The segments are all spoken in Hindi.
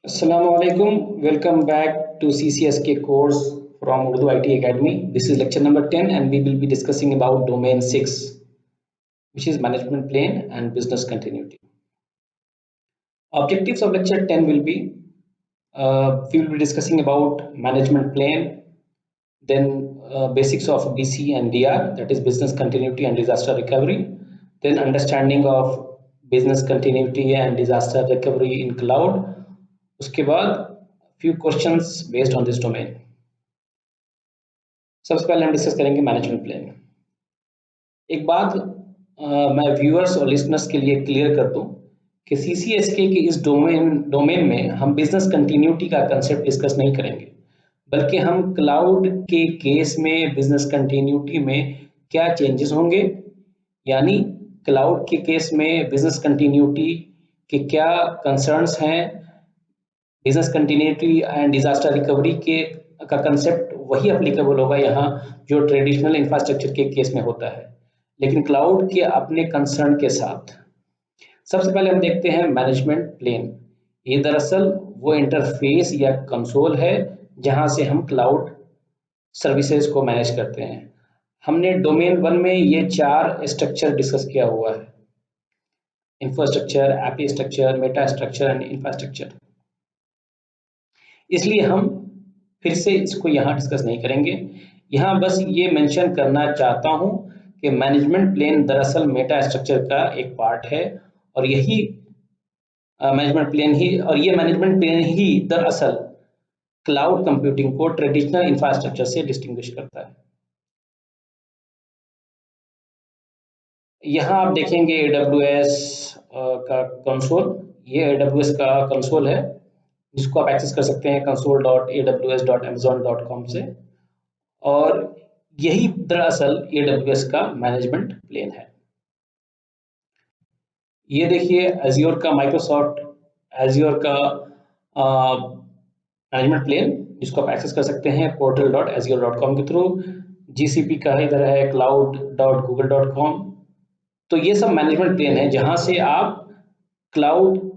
Assalamualaikum. Welcome back to CCSK course from Urdu IT Academy. This is lecture number 10 and we will be discussing about domain 6, which is management plane and business continuity. Objectives of lecture 10 will be we will be discussing about management plane, then basics of BC and DR, that is business continuity and disaster recovery, then understanding of business continuity and disaster recovery in cloud. उसके बाद few questions based on this domain. सबसे पहले हम डिस्कस करेंगे मैनेजमेंट प्लान। एक बात मैं व्यूअर्स और लिसनर्स के लिए क्लियर कर दूं कि सीसीएसके के इस डोमेन में हम बिजनेस कंटिन्यूटी का कंसेप्ट डिस्कस नहीं करेंगे, बल्कि हम क्लाउड के केस में बिजनेस कंटिन्यूटी में क्या चेंजेस होंगे, यानी क्लाउड के केस में बिजनेस कंटिन्यूटी के क्या कंसर्न्स हैं, business continuity and disaster recovery के का कंसेप्ट वही एप्लीकेबल होगा यहाँ जो ट्रेडिशनल इंफ्रास्ट्रक्चर के केस में होता है, लेकिन क्लाउड के अपने कंसर्न के साथ। सबसे पहले हम देखते हैं मैनेजमेंट प्लेन। ये दरअसल वो इंटरफेस या कंसोल है जहां से हम क्लाउड सर्विसेज को मैनेज करते हैं। हमने डोमेन 1 में ये 4 स्ट्रक्चर डिस्कस किया हुआ है: infrastructure, AP structure, Meta structure and infrastructure. इसलिए हम फिर से इसको यहाँ डिस्कस नहीं करेंगे। यहाँ बस ये मेंशन करना चाहता हूँ कि मैनेजमेंट प्लेन दरअसल मेटा स्ट्रक्चर का एक पार्ट है और यही मैनेजमेंट प्लेन ही दरअसल क्लाउड कंप्यूटिंग को ट्रेडिशनल इंफ्रास्ट्रक्चर से डिस्टिंग्विश करता है। यहाँ आप देखेंगे AWS का कंसोल। ये AWS का कंसोल है जिसको आप एक्सेस कर सकते हैं console.aws.amazon.com से, और यही दरअसल AWS का मैनेजमेंट प्लेन है। ये देखिए Azure का, माइक्रोसॉफ्ट Azure का मैनेजमेंट प्लेन जिसको आप एक्सेस कर सकते हैं portal.azure.com के थ्रू। GCP का इधर है cloud.google.com। तो ये सब मैनेजमेंट प्लेन है जहां से आप क्लाउड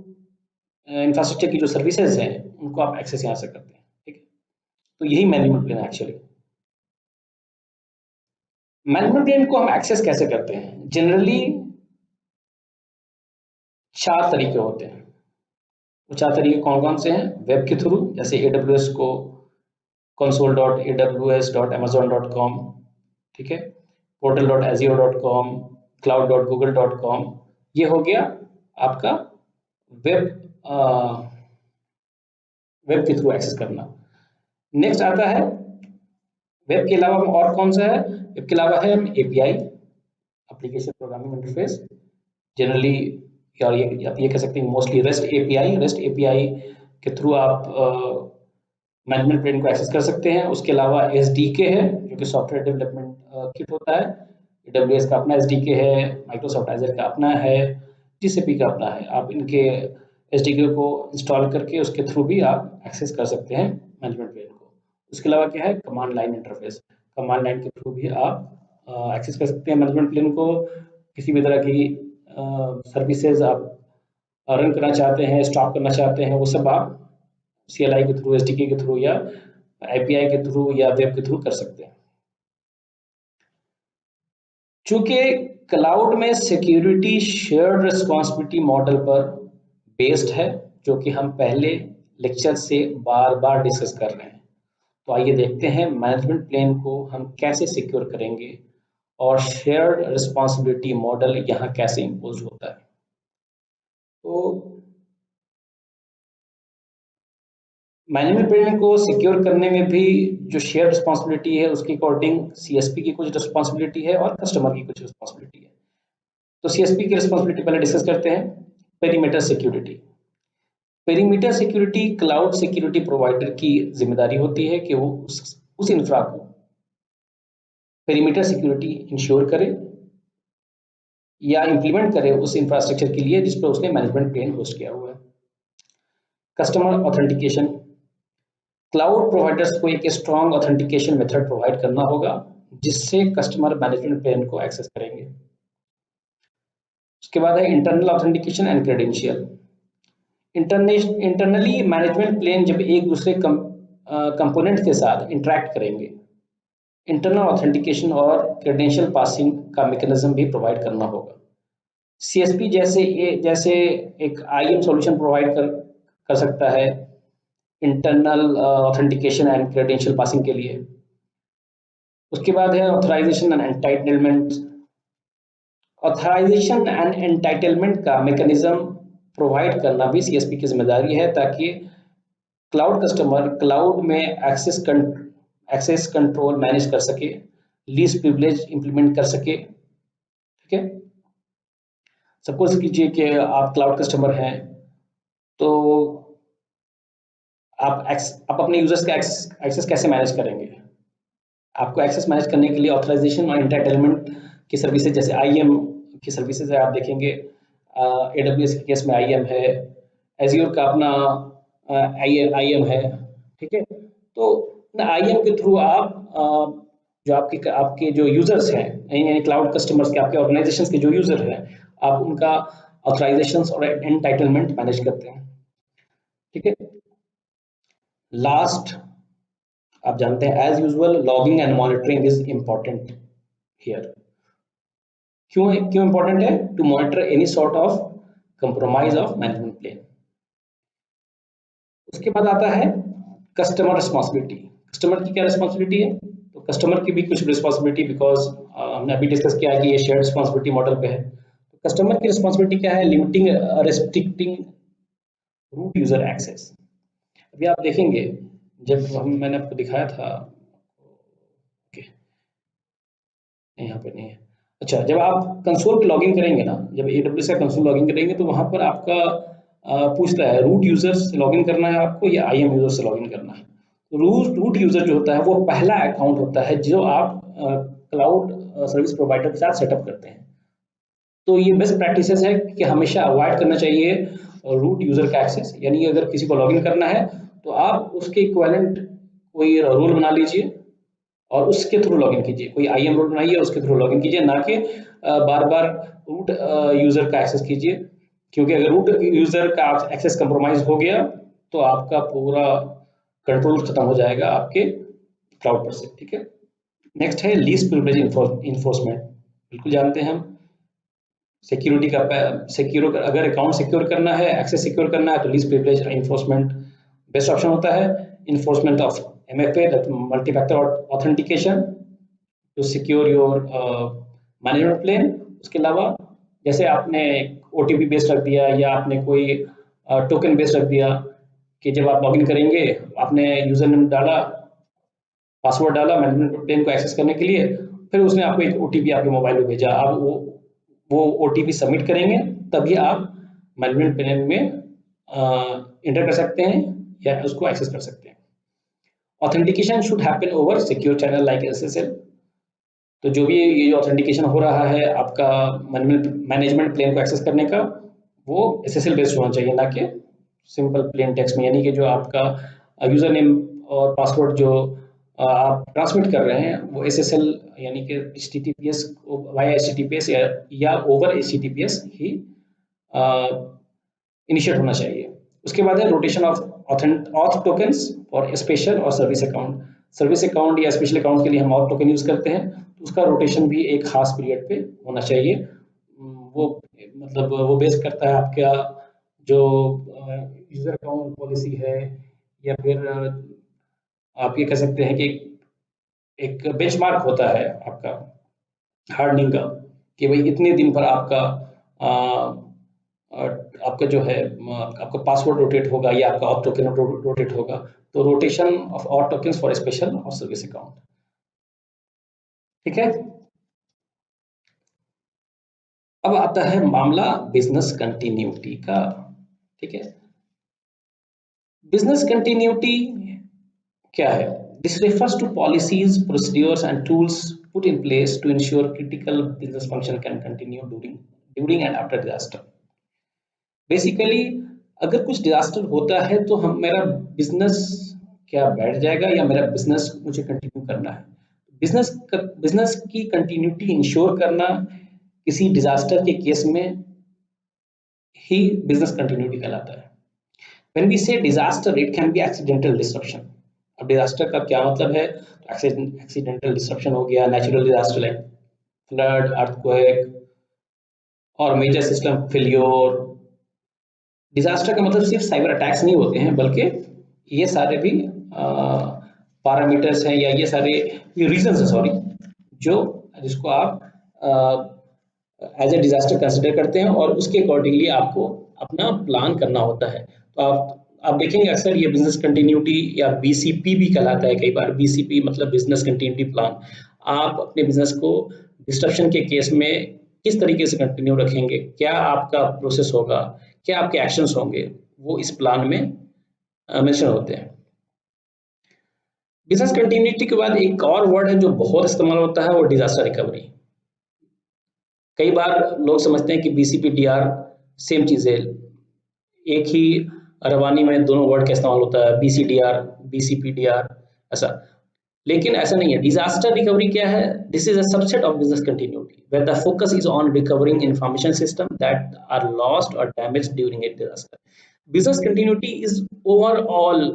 इंफ्रास्ट्रक्चर की जो सर्विसेज हैं उनको आप एक्सेस यहाँ से करते हैं। ठीक है, तो यही मैनेजमेंट प्लेन है। एक्चुअली मैनेजमेंट प्लेन को हम एक्सेस कैसे करते हैं? जनरली 4 तरीके होते हैं। वो 4 तरीके कौन कौन से हैं? वेब के थ्रू, जैसे AWS को console.aws.amazon.com, ठीक है, portal.azure.com, cloud.google.com, ये हो गया आपका वेब के थ्रू एक्सेस करना। नेक्स्ट आता है वेब के अलावा और कौन सा है? वेब के अलावा है API, application programming interface, generally आप ये कह सकते हैं मोस्टली REST API के थ्रू आप मैनेजमेंट प्लेन को एक्सेस कर सकते हैं। उसके अलावा SDK है जो कि सॉफ्टवेयर डेवलपमेंट किट होता है। AWS का अपना SDK है, माइक्रोसॉफ्ट Azure का अपना है, GCP का अपना है। आप इनके SDK को इंस्टॉल करके उसके थ्रू भी आप एक्सेस कर सकते हैं मैनेजमेंट प्लेन को। उसके अलावा क्या है? Command line interface, command line के थ्रू भी आप एक्सेस कर सकते हैं मैनेजमेंट प्लेन को। किसी भी तरह की सर्विसेज आप रन करना चाहते हैं, स्टॉप करना चाहते हैं, वो सब आप CLI के थ्रू, SDK के थ्रू या API के थ्रू या वेब के थ्रू कर सकते हैं। चूंकि क्लाउड में सिक्योरिटी शेयर्ड रिस्पॉन्सिबिलिटी मॉडल पर बेस्ड है, जो कि हम पहले लेक्चर से बार बार डिस्कस कर रहे हैं, तो आइए देखते हैं मैनेजमेंट प्लेन को हम कैसे सिक्योर करेंगे और शेयर्ड रिस्पॉन्सिबिलिटी मॉडल यहाँ कैसे इम्पोज होता है। तो मैनेजमेंट प्लेन को सिक्योर करने में भी जो शेयर रिस्पॉन्सिबिलिटी है उसके अकॉर्डिंग CSP की कुछ रिस्पॉन्सिबिलिटी है और कस्टमर की कुछ रिस्पॉन्सिबिलिटी है। तो CSP की रिस्पॉन्सिबिलिटी पहले डिस्कस करते हैं। Perimeter security. Perimeter security cloud security provider की जिम्मेदारी होती है कि वो उस इंफ्रा को पेरीमीटर सिक्योरिटी इंश्योर करे या इंप्लीमेंट करे उस इंफ्रास्ट्रक्चर के लिए जिस पर उसने मैनेजमेंट प्लेन होस्ट किया हुआ है। Customer authentication. क्लाउड प्रोवाइडर्स को एक स्ट्रॉन्ग ऑथेंटिकेशन मेथड प्रोवाइड करना होगा जिससे कस्टमर मैनेजमेंट प्लेन को एक्सेस करेंगे। उसके बाद है internal authentication and credential. Internally management plane जब एक दूसरे कंपोनेंट के साथ इंटरेक्ट करेंगे, इंटरनल ऑथेंटिकेशन और क्रेडेंशियल पासिंग का मैकेनिज्म भी प्रोवाइड करना होगा। सीएसपी जैसे एक आईएम सॉल्यूशन प्रोवाइड कर सकता है internal authentication and credential passing के लिए। उसके बाद है authorization and entitlement. Authorization and entitlement का मैकेनिज्म प्रोवाइड करना भी सीएसपी की जिम्मेदारी है, ताकि क्लाउड कस्टमर क्लाउड में एक्सेस कंट्रोल मैनेज कर सके, लीस्ट प्रिविलेज इंप्लीमेंट कर सके। ठीक है, सपोज कीजिए कि आप क्लाउड कस्टमर हैं, तो आप अपने यूजर्स का एक्सेस कैसे मैनेज करेंगे? आपको एक्सेस मैनेज करने के लिए ऑथराइजेशन और एंटाइटलमेंट की सर्विसेज जैसे आईएम की सर्विसेज है, आप देखेंगे AWS के केस में आईएम है, एज्योर का अपना आईएम है। ठीक है, तो आईएम के थ्रू आप जो आपके जो यूजर्स हैं, यानी क्लाउड कस्टमर्स के, आपके ऑर्गेनाइजेशंस के जो यूजर हैं, आप उनका ऑथराइजेशंस और एंटाइटलमेंट मैनेज करते हैं। ठीक है, लास्ट आप जानते हैं as usual logging and monitoring is important here. क्यों इंपॉर्टेंट है? To monitor any sort of compromise of management plane. उसके बाद आता है कस्टमर रिस्पॉन्सिबिलिटी। कस्टमर की क्या रिस्पॉन्सिबिलिटी है? तो कस्टमर की भी कुछ रिस्पॉन्सिबिलिटी, बिकॉज हमने अभी डिस्कस किया है कि ये शेयर्ड रिस्पॉन्सिबिलिटी मॉडल पे है। तो कस्टमर की रिस्पॉन्सिबिलिटी क्या है? Limiting restricting root user access. अभी आप देखेंगे, जब मैंने आपको दिखाया था, यहाँ पे नहीं है, अच्छा, जब आप कंसोल पे लॉगिन करेंगे ना, जब AWS का कंसोल लॉगिन करेंगे, तो वहां पर आपका पूछता है रूट यूजर से लॉगिन करना है आपको या आईएम यूजर से लॉगिन करना है। तो रूट यूजर जो होता है वो पहला अकाउंट होता है जो आप क्लाउड सर्विस प्रोवाइडर के साथ सेटअप करते हैं। तो ये बेस्ट प्रैक्टिसेस है कि हमेशा अवॉइड करना चाहिए रूट यूजर का एक्सेस, यानी अगर किसी को लॉगिन करना है तो आप उसके इक्विवेलेंट कोई रोल बना लीजिए और उसके थ्रू लॉगिन कीजिए, कोई आईएम रोल बनाइए उसके थ्रू लॉगिन कीजिए, ना कि बार बार रूट यूजर का एक्सेस कीजिए, क्योंकि अगर रूट यूजर का एक्सेस कंप्रोमाइज हो गया तो आपका पूरा कंट्रोल खत्म हो जाएगा आपके क्लाउड पर से। ठीक है, नेक्स्ट है लीस्ट प्रिविलेज इन्फोर्समेंट। बिल्कुल जानते हैं हम सिक्योरिटी का सिक्योर, अगर अकाउंट सिक्योर करना है, एक्सेस सिक्योर करना है, तो least privilege enforcement best option होता है। Enforcement of MFA, that multi-factor authentication to secure your management plane। उसके अलावा जैसे आपने OTP बेस्ड रख दिया या आपने कोई टोकन बेस्ड रख दिया कि जब आप लॉगिन करेंगे आपने यूजर नेम डाला, पासवर्ड डाला मैनेजमेंट प्लेन को एक्सेस करने के लिए, फिर उसने आपको एक OTP आपके मोबाइल में भेजा, आप वो OTP सबमिट करेंगे तभी आप मैनेजमेंट प्लेन में इंटर कर सकते हैं या उसको एक्सेस कर सकते हैं। Authentication should happen over secure channel like SSL। तो जो भी ये ऑथेंटिकेशन हो रहा है आपका मैनेजमेंट प्लेन को एक्सेस करने का, वो SSL बेस्ड होना चाहिए, ना कि सिंपल प्लेन टेक्स्ट में, यानी कि जो आपका यूजर नेम और पासवर्ड जो आप ट्रांसमिट कर रहे हैं वो SSL यानी कि HTTPS वाया HTTPS या ओवर HTTPS ही इनिशिएट होना चाहिए। उसके बाद है रोटेशन ऑफ ऑथ टोकन्स और स्पेशल और सर्विस अकाउंट। सर्विस अकाउंट या स्पेशल अकाउंट के लिए हम ऑथ टोकन यूज करते हैं, तो उसका रोटेशन भी एक खास पीरियड पे होना चाहिए। वो मतलब वो बेस करता है आपका जो यूजर अकाउंट पॉलिसी है, या फिर आप ये कह सकते हैं कि एक बेंचमार्क होता है आपका हार्डनिंग का, कि भाई इतने दिन पर आपका जो है आपका पासवर्ड रोटेट होगा या आपका ऑथ टोकन रोटेट होगा। तो rotation of auth tokens for special और सर्विस अकाउंट। ठीक है, अब आता है मामला बिजनेस कंटिन्यूटी का। ठीक है, बिजनेस कंटिन्यूटी क्या है? This refers to policies, procedures and tools put in place to ensure critical business function can continue during and after disaster. Basically अगर कुछ डिजास्टर होता है तो हम मेरा बिजनेस क्या बैठ जाएगा या मेरा बिजनेस मुझे कंटिन्यू करना है। बिजनेस की कंटिन्यूटी इंश्योर करना किसी डिजास्टर के केस में ही बिजनेस कंटिन्यूटी कहलाता है। व्हेन वी से disaster it can be accidental disruption. अब डिजास्टर का क्या मतलब है? एक्सीडेंटल डिस्ट्रप्शन हो गया, natural disaster like flood, earthquake और मेजर सिस्टम फेल्योर। डिजास्टर का मतलब सिर्फ साइबर अटैक्स नहीं होते हैं, बल्कि ये सारे भी पैरामीटर्स हैं या ये सारे रीजंस हैं, सॉरी, जो जिसको आप एज ए डिजास्टर कंसिडर करते हैं और उसके अकॉर्डिंगली आपको अपना प्लान करना होता है। तो आप देखेंगे अक्सर ये बिजनेस कंटिन्यूटी या बीसीपी भी कहलाता है कई बार। बीसीपी मतलब बिजनेस कंटिन्यूटी प्लान। आप अपने बिजनेस को डिस्ट्रप्शन के केस में किस तरीके से कंटिन्यू रखेंगे, क्या आपका प्रोसेस होगा, क्या आपके एक्शंस होंगे, वो इस प्लान में मेंशन होते हैं। बिजनेस कंटिन्यूटी के बाद एक और वर्ड है जो बहुत इस्तेमाल होता है, वो डिजास्टर रिकवरी। कई बार लोग समझते हैं कि बीसीपी डीआर सेम चीज है, एक ही रवानी में दोनों वर्ड का इस्तेमाल होता है, बीसीडीआर, बीसीपीडीआर, ऐसा। लेकिन ऐसा नहीं है। डिजास्टर रिकवरी क्या है? This is a subset of business continuity where the focus is on recovering information system that are lost और damaged during a disaster. Business continuity is overall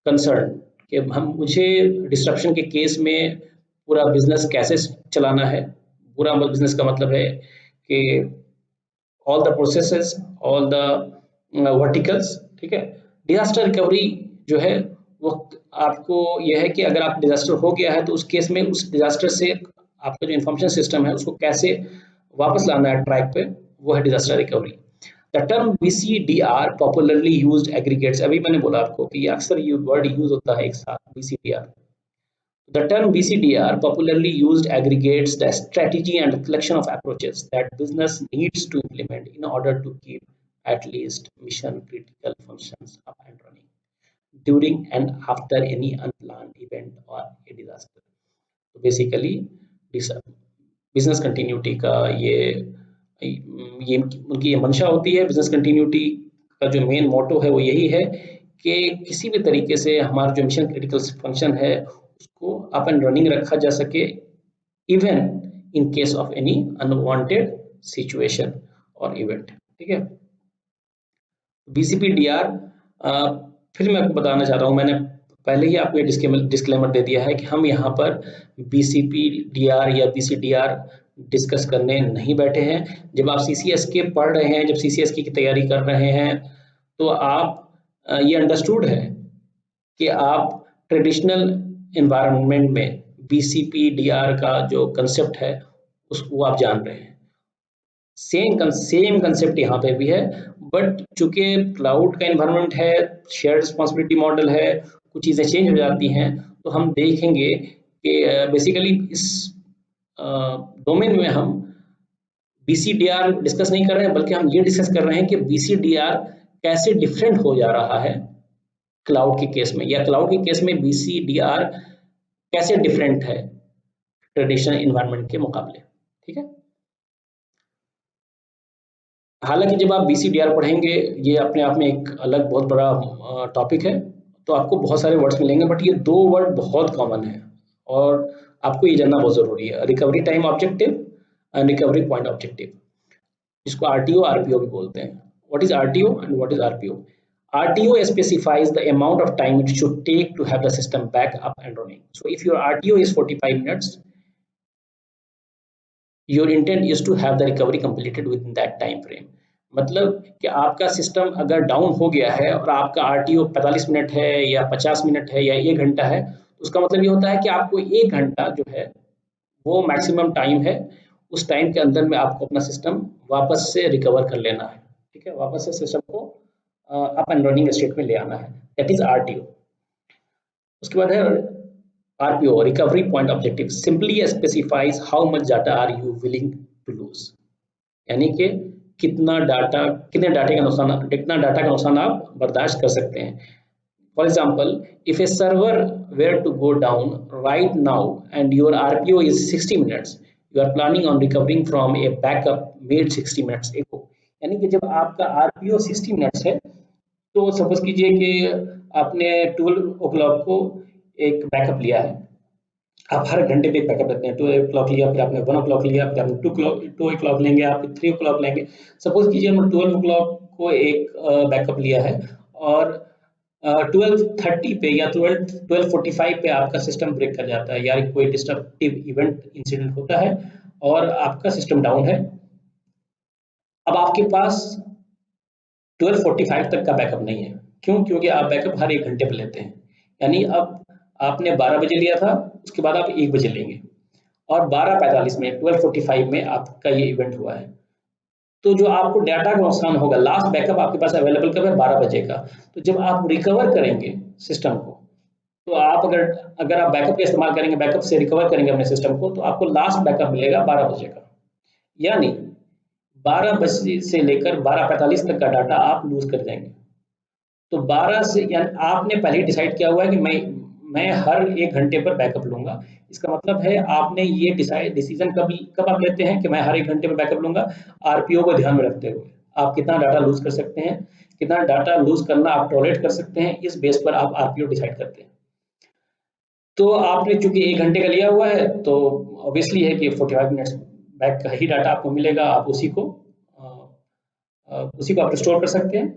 concern कि मुझे डिस्ट्रप्शन के केस में पूरा बिजनेस कैसे चलाना है। पूरा बिजनेस का मतलब है कि all the processes, all the verticals, ठीक है। डिजास्टर रिकवरी जो है वो आपको यह है कि अगर आप डिजास्टर हो गया है तो उस केस में उस डिजास्टर से आपका जो इंफॉर्मेशन सिस्टम है उसको कैसे वापस लाना है ट्रैक पे, वो है disaster recovery. The term BCDR popularly used aggregates, अभी मैंने बोला आपको कि ये अक्सर ये वर्ड यूज होता है एक साथ, बीसीडीआर। The term BCDR popularly used aggregates the strategy and collection of approaches that business needs to implement in order to keep at least mission critical functions up and running during and after any unplanned event or a disaster. So basically business continuity का ये उनकी ये मंशा होती है। बिजनेस कंटिन्यूटी का जो मेन मोटो है वो यही है कि किसी भी तरीके से हमारा जो मिशन क्रिटिकल फंक्शन है उसको अप एंड रनिंग रखा जा सके, even in case of any unwanted situation और इवेंट, ठीक है। बीसीपीडीआर फिर मैं आपको बताना चाहता हूँ, मैंने पहले ही आपको डिस्क्लेमर दे दिया है कि हम यहाँ पर बीसीपीडीआर या बीसीडीआर डिस्कस करने नहीं बैठे हैं। जब आप सीसीएस के पढ़ रहे हैं, जब सीसीएस की तैयारी कर रहे हैं, तो आप ये अंडरस्टूड है कि आप ट्रेडिशनल एनवायरनमेंट में बीसीपीडीआर का जो कंसेप्ट है उसको आप जान रहे हैं। सेम कंसेप्ट यहाँ पे भी है, बट चूंकि क्लाउड का एनवायरनमेंट है, शेयर्ड रिस्पॉन्सिबिलिटी मॉडल है, कुछ चीज़ें चेंज हो जाती हैं, तो हम देखेंगे कि बेसिकली इस डोमेन में हम बीसीडीआर डिस्कस नहीं कर रहे हैं, बल्कि हम ये डिस्कस कर रहे हैं कि बीसीडीआर कैसे डिफरेंट हो जा रहा है क्लाउड के केस में, या क्लाउड के केस में बीसीडीआर कैसे डिफरेंट है ट्रेडिशनल एनवायरनमेंट के मुकाबले, ठीक है। हालांकि जब आप बीसीडीआर पढ़ेंगे, ये अपने आप में एक अलग बहुत बड़ा टॉपिक है, तो आपको बहुत सारे वर्ड्स मिलेंगे, बट ये दो वर्ड बहुत कॉमन है और आपको ये जानना बहुत जरूरी है। Recovery time objective and recovery point objective, जिसको आरटीओ आरपीओ भी बोलते हैं। What is RTO and what is RPO? RTO specifies the amount of time it should take to have the system back up and running. So if your RTO is 45 minutes, your intent is to have the recovery completed within that time frame. मतलब कि आपका सिस्टम अगर डाउन हो गया है और आपका RTO 45 मिनट है या 50 मिनट है या 1 घंटा है, तो उसका मतलब ये होता है कि आपको 1 घंटा जो है वो मैक्सिमम टाइम है, उस टाइम के अंदर में आपको अपना सिस्टम वापस से रिकवर कर लेना है, ठीक है। वापस से सिस्टम को अप एंड रनिंग स्टेट में ले आना है, दैट इज आरटीओ। उसके बाद है RPO, recovery point objective, simply specifies how much data are you willing to lose, यानी कि कितने डाटा का नुकसान आप बर्दाश्त कर सकते हैं। For example, if a server were to go down right now and your RPO is 60 minutes, you are planning on recovering from a backup made 60 minutes ago. यानी कि जब आपका आरपीओ 60 मिनट्स है, तो सपोज कीजिए कि आपने 12 o'clock को एक बैकअप लिया है। आप हर घंटे पे एक बैकअप लेते हैं, 12 o'clock लिया, फिर आपने 1 o'clock लिया, फिर आपने 2 o'clock लेंगे, आप 3 o'clock लेंगे। सपोज कीजिए हम 12 o'clock को एक बैकअप लिया है और 12:30 पे या 12:45 पे आपका सिस्टम ब्रेक कर जाता है, यार कोई डिस्ट्रप्टिव इवेंट इंसिडेंट होता है और आपका सिस्टम डाउन है। अब आपके पास 12:45 तक का बैकअप नहीं है। क्यों? क्योंकि आप बैकअप हर 1 घंटे पे लेते हैं। यानी अब आपने 12 बजे लिया था, उसके बाद आप 1 बजे लेंगे और 12:45 में 12:45 में आपका ये इवेंट हुआ है। तो जो आपको डाटा का नुकसान होगा, लास्ट बैकअप आपके पास अवेलेबल कब है? 12 बजे का। तो जब आप रिकवर करेंगे सिस्टम को, तो आप अगर आप बैकअप का इस्तेमाल करेंगे, बैकअप से रिकवर करेंगे अपने सिस्टम को, तो आपको लास्ट बैकअप मिलेगा 12 बजे का। यानी 12 बजे से लेकर 12:45 तक का डाटा आप लूज कर जाएंगे। तो 12 से, यानी आपने पहले डिसाइड किया हुआ है कि मैं हर 1 घंटे पर बैकअप लूंगा। इसका मतलब है आपने ये डिसीजन कब आप लेते हैं कि मैं हर 1 घंटे में बैकअप लूंगा? आरपीओ को ध्यान में रखते हुए आप कितना डाटा लूज कर सकते हैं, कितना डाटा लूज करना आप टॉलरेट कर सकते हैं, इस बेस पर आप आरपीओ डिसाइड करते हैं। तो आपने चूंकि 1 घंटे का लिया हुआ है, तो ऑब्वियसली है कि 45 मिनट्स बैक का ही डाटा आपको मिलेगा, आप उसी को आप स्टोर कर सकते हैं।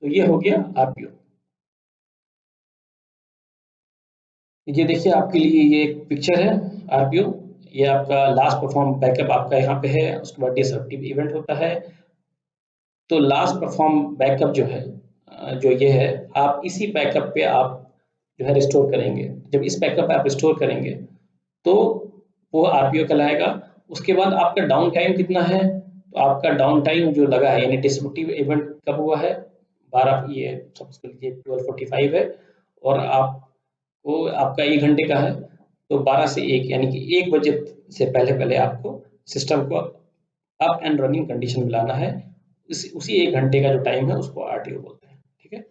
तो ये हो गया आरपीओ। ये देखिए आपके लिए ये एक पिक्चर है आरपीओ। ये आपका लास्ट परफॉर्म बैकअप आपका यहाँ पे है, उसके बाद डिसरप्टिव इवेंट होता है। तो लास्ट परफॉर्म बैकअप जो है, जो ये है, आप इसी बैकअप पे आप जो है रिस्टोर करेंगे। जब इस बैकअप पे आप रिस्टोर करेंगे तो वो आरपीओ कहलाएगा। उसके बाद आपका डाउन टाइम कितना है? तो आपका डाउन टाइम जो लगा है, यानी डिसरप्टिव इवेंट कब हुआ है? 12, ये सपोज कर लीजिए 12:45 है और आपको आपका 1 घंटे का है, तो 12 से 1 यानी कि 1 बजे से पहले पहले आपको सिस्टम को अप एंड रनिंग कंडीशन में लाना है। उसी 1 घंटे का जो टाइम है उसको आरटीओ बोलते हैं। ठीक है।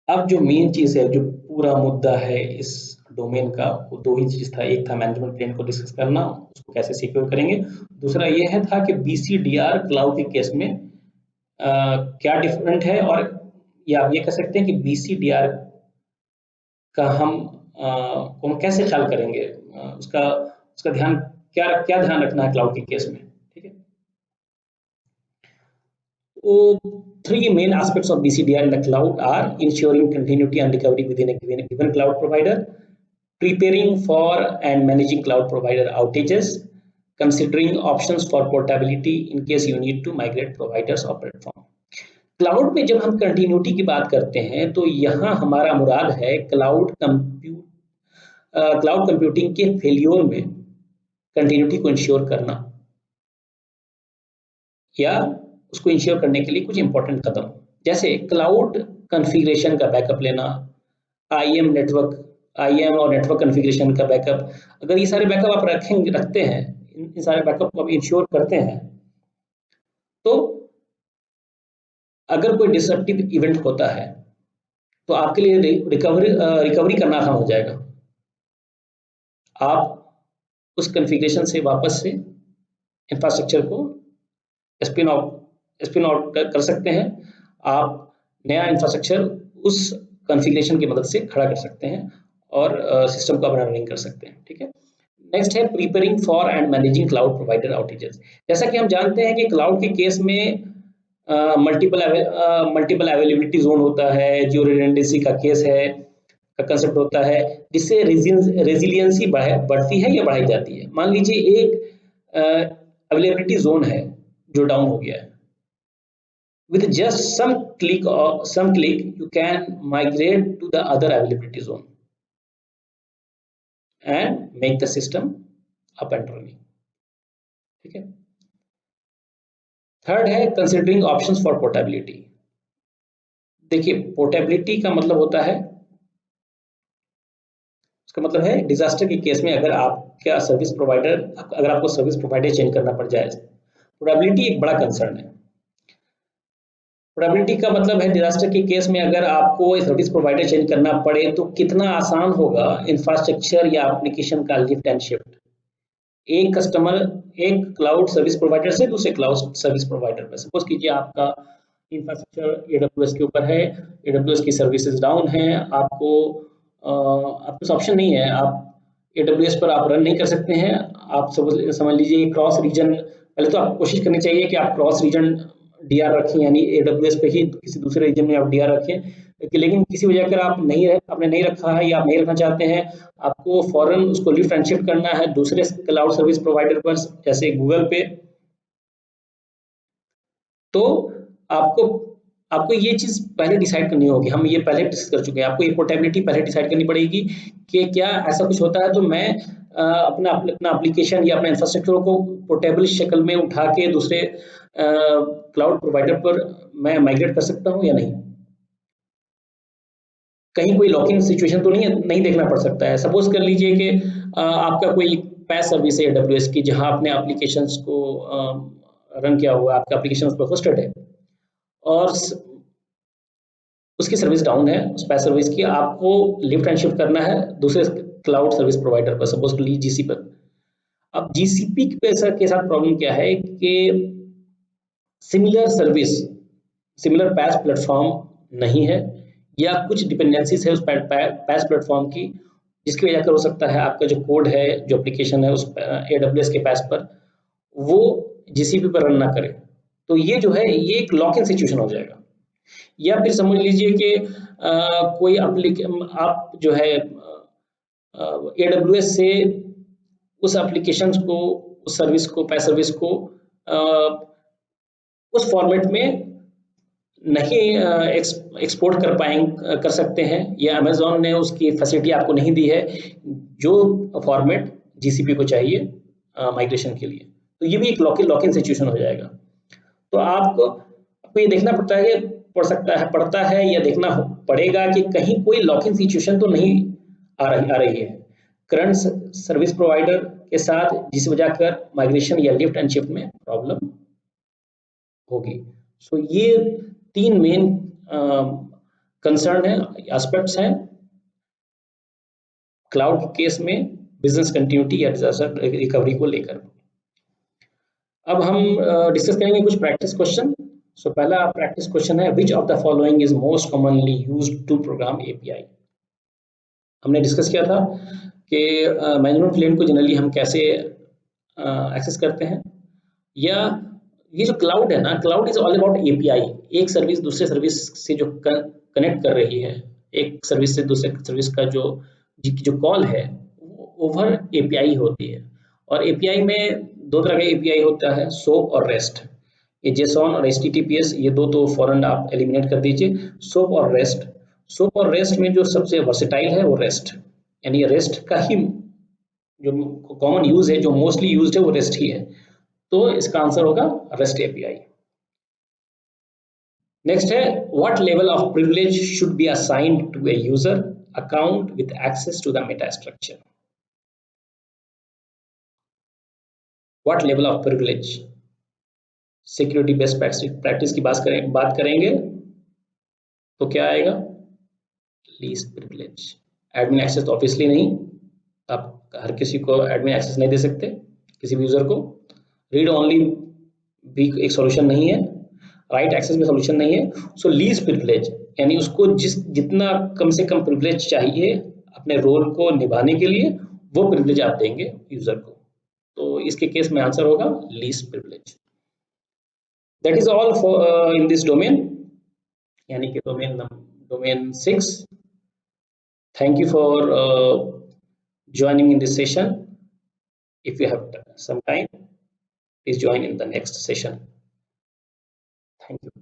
अब जो मेन चीज है, जो पूरा मुद्दा है इस डोमेन का, वो 2 ही चीज था। एक था मैनेजमेंट प्लेन को डिस्कस करना, उसको कैसे सिक्योर करेंगे। दूसरा ये है था कि बीसीडीआर क्लाउड के केस में क्या डिफरेंट है, और या आप ये कह सकते हैं कि बीसीडीआर का हम कैसे ख्याल करेंगे, उसका उसका ध्यान क्या क्या ध्यान रखना है क्लाउड के केस में। ठीक है। तो 3 main aspects of BCDR in the cloud are ensuring continuity and recovery within a given cloud provider, preparing for and managing cloud provider outages, considering options for portability in case you need to migrate providers or platform. Cloud में जब हम कंटिन्यूटी की बात करते हैं, तो यहाँ हमारा मुराद है क्लाउड कंप्यूटिंग के फेल्योर में कंटिन्यूटी को इंश्योर करना, या उसको इंश्योर करने के लिए कुछ इंपॉर्टेंट कदम, जैसे क्लाउड कॉन्फ़िगरेशन का बैकअप लेना, आईएम और नेटवर्क कॉन्फ़िगरेशन का बैकअप। अगर ये सारे बैकअप आप रखते हैं, इन सारे बैकअप को आप इंश्योर करते हैं, तो अगर कोई डिसरप्टिव इवेंट होता है तो आपके लिए रिकवरी करना आसान हो जाएगा। आप उस कॉन्फ़िगरेशन से वापस से इंफ्रास्ट्रक्चर को स्पिन आउट कर सकते हैं। आप नया इंफ्रास्ट्रक्चर उस कॉन्फ़िगरेशन की मदद से खड़ा कर सकते हैं और सिस्टम को अपना रनिंग कर सकते हैं। ठीक है। नेक्स्ट है preparing for and managing cloud provider outages. जैसा कि हम जानते हैं कि क्लाउड के केस में मल्टीपल अवेलेबिलिटी जोन होता है, जो रिडंडेंसी का केस है, का कंसेप्ट होता है, जिससे रेजिलियंसी बढ़ती है या बढ़ाई जाती है। मान लीजिए एक अवेलेबिलिटी जोन है जो डाउन हो गया है, with just some click you can migrate to the other availability zone and make the system up and running. ठीक है। थर्ड है कंसिडरिंग ऑप्शंस फॉर पोर्टेबिलिटी। देखिए, पोर्टेबिलिटी का मतलब होता है, उसका मतलब है डिजास्टर के केस में अगर आपका सर्विस प्रोवाइडर, अगर आपको सर्विस प्रोवाइडर चेंज करना पड़ जाए, पोर्टेबिलिटी एक बड़ा कंसर्न है। पोर्टेबिलिटी का मतलब है डिजास्टर के केस में अगर आपको सर्विस प्रोवाइडर चेंज करना पड़े तो कितना आसान होगा इंफ्रास्ट्रक्चर या एप्लीकेशन का लिफ्ट एंड शिफ्ट एक कस्टमर, एक क्लाउड सर्विस प्रोवाइडर से दूसरे क्लाउड सर्विस प्रोवाइडर पर। सपोज कीजिए आपका इंफ्रास्ट्रक्चर एडब्ल्यूएस के ऊपर है, एडब्ल्यूएस की सर्विसेज डाउन है, आपको आपके पास ऑप्शन नहीं है, आप एडब्ल्यूएस पर आप रन नहीं कर सकते हैं। आप समझ लीजिए क्रॉस रीजन पहले तो आप कोशिश करनी चाहिए कि आप क्रॉस रीजन डीआर रखें, यानी AWS पे ही किसी दूसरे रीजन में आप डीआर रखें। लेकिन किसी वजह अगर आपने नहीं रखा है या आप नहीं रखना चाहते हैं, आपको फौरन उसको लिफ्ट एंड शिफ्ट करना है दूसरे क्लाउड सर्विस प्रोवाइडर पर, जैसे गूगल पे। तो आपको आपको ये चीज पहले डिसाइड करनी होगी, हम ये पहले डिस्कस कर चुके हैं। आपको ये पोर्टेबिलिटी पहले डिसाइड करनी पड़ेगी कि क्या ऐसा कुछ होता है तो मैं अपना एप्लीकेशन या अपने इंफ्रास्ट्रक्चर को पोर्टेबल शक्ल में उठा के दूसरे क्लाउड प्रोवाइडर पर मैं माइग्रेट कर सकता हूँ या नहीं। कहीं कोई लॉकिंग सिचुएशन तो नहीं देखना पड़ सकता है। सपोज कर लीजिए कि आपका कोई पैस सर्विस है AWS की, जहां आपने एप्लीकेशंस को रन किया हुआ, आपका एप्लीकेशन उस पर होस्टेड है और उसकी सर्विस डाउन है, उस पैस सर्विस की, आपको लिफ्ट एंड शिफ्ट करना है दूसरे क्लाउड सर्विस प्रोवाइडर पर, सपोज कर लीजिए GCP पर। अब GCP के साथ प्रॉब्लम क्या है कि सिमिलर सर्विस, सिमिलर पैस प्लेटफॉर्म नहीं है, या कुछ डिपेंडेंसीज है उस पैस प्लेटफॉर्म की, जिसकी वजह कर हो सकता है आपका जो कोड है, जो एप्लीकेशन है उस AWS के पैस पर, वो GCP पर रन ना करे। तो ये जो है ये एक लॉक इन सिचुएशन हो जाएगा। या फिर समझ लीजिए कि कोई आप जो है AWS से उस एप्लीकेशन को, उस सर्विस को, पैस सर्विस को उस फॉर्मेट में नहीं एक्सपोर्ट कर सकते हैं, या अमेजोन ने उसकी फैसिलिटी आपको नहीं दी है जो फॉर्मेट GCP को चाहिए माइग्रेशन के लिए। तो ये भी एक लॉक इन सिचुएशन हो जाएगा। तो आपको ये देखना पड़ता है या देखना पड़ेगा कि कहीं कोई लॉक इन सिचुएशन तो नहीं आ रही है करंट सर्विस प्रोवाइडर के साथ, जिस वजह कर माइग्रेशन या लिफ्ट एंड शिफ्ट में प्रॉब्लम होगी। सो ये 3 मेन कंसर्न है, एस्पेक्ट्स हैं क्लाउड के केस में बिजनेस कंटिन्यूटी या डिजास्टर रिकवरी को लेकर। अब हम डिस्कस करेंगे कुछ प्रैक्टिस क्वेश्चन। सो पहला प्रैक्टिस क्वेश्चन है, which of the following is most commonly used to program API। हमने डिस्कस किया था कि मैनेजमेंट प्लेन को जनरली हम कैसे एक्सेस करते हैं, या ये जो क्लाउड है ना, cloud is all about API। एक सर्विस दूसरे सर्विस से जो कनेक्ट कर रही है, एक सर्विस से दूसरे सर्विस का जो कॉल है ओवर API होती है। और API में 2 तरह का API होता है, SOAP और REST। ये JSON और HTTPS, ये दो तो फॉरन आप एलिमिनेट कर दीजिए। SOAP और REST में जो सबसे वर्सेटाइल है वो REST, यानी REST का ही जो कॉमन यूज है, जो मोस्टली यूज्ड है वो REST ही है। तो इसका आंसर होगा REST API। नेक्स्ट है, what level of privilege should be assigned to a user account with access to the meta structure. What level of privilege, security best practice की बात करेंगे तो क्या आएगा, लीस्ट प्रिविलेज। एडमिन एक्सेस तो ऑब्वियसली नहीं, आप हर किसी को एडमिन एक्सेस नहीं दे सकते किसी भी यूजर को। रीड ओनली भी एक सॉल्यूशन नहीं है, राइट एक्सेस में सॉल्यूशन नहीं है। सो लीस्ट प्रिविलेज, यानी उसको जितना कम से कम प्रिविलेज चाहिए अपने रोल को निभाने के लिए, वो प्रिविलेज आप देंगे यूजर को। तो इसके केस में आंसर होगा least privilege. That is all for in this domain, यानी कि domain 6। Thank you for joining in this session. If you have some time, please join in the next session. Thank you.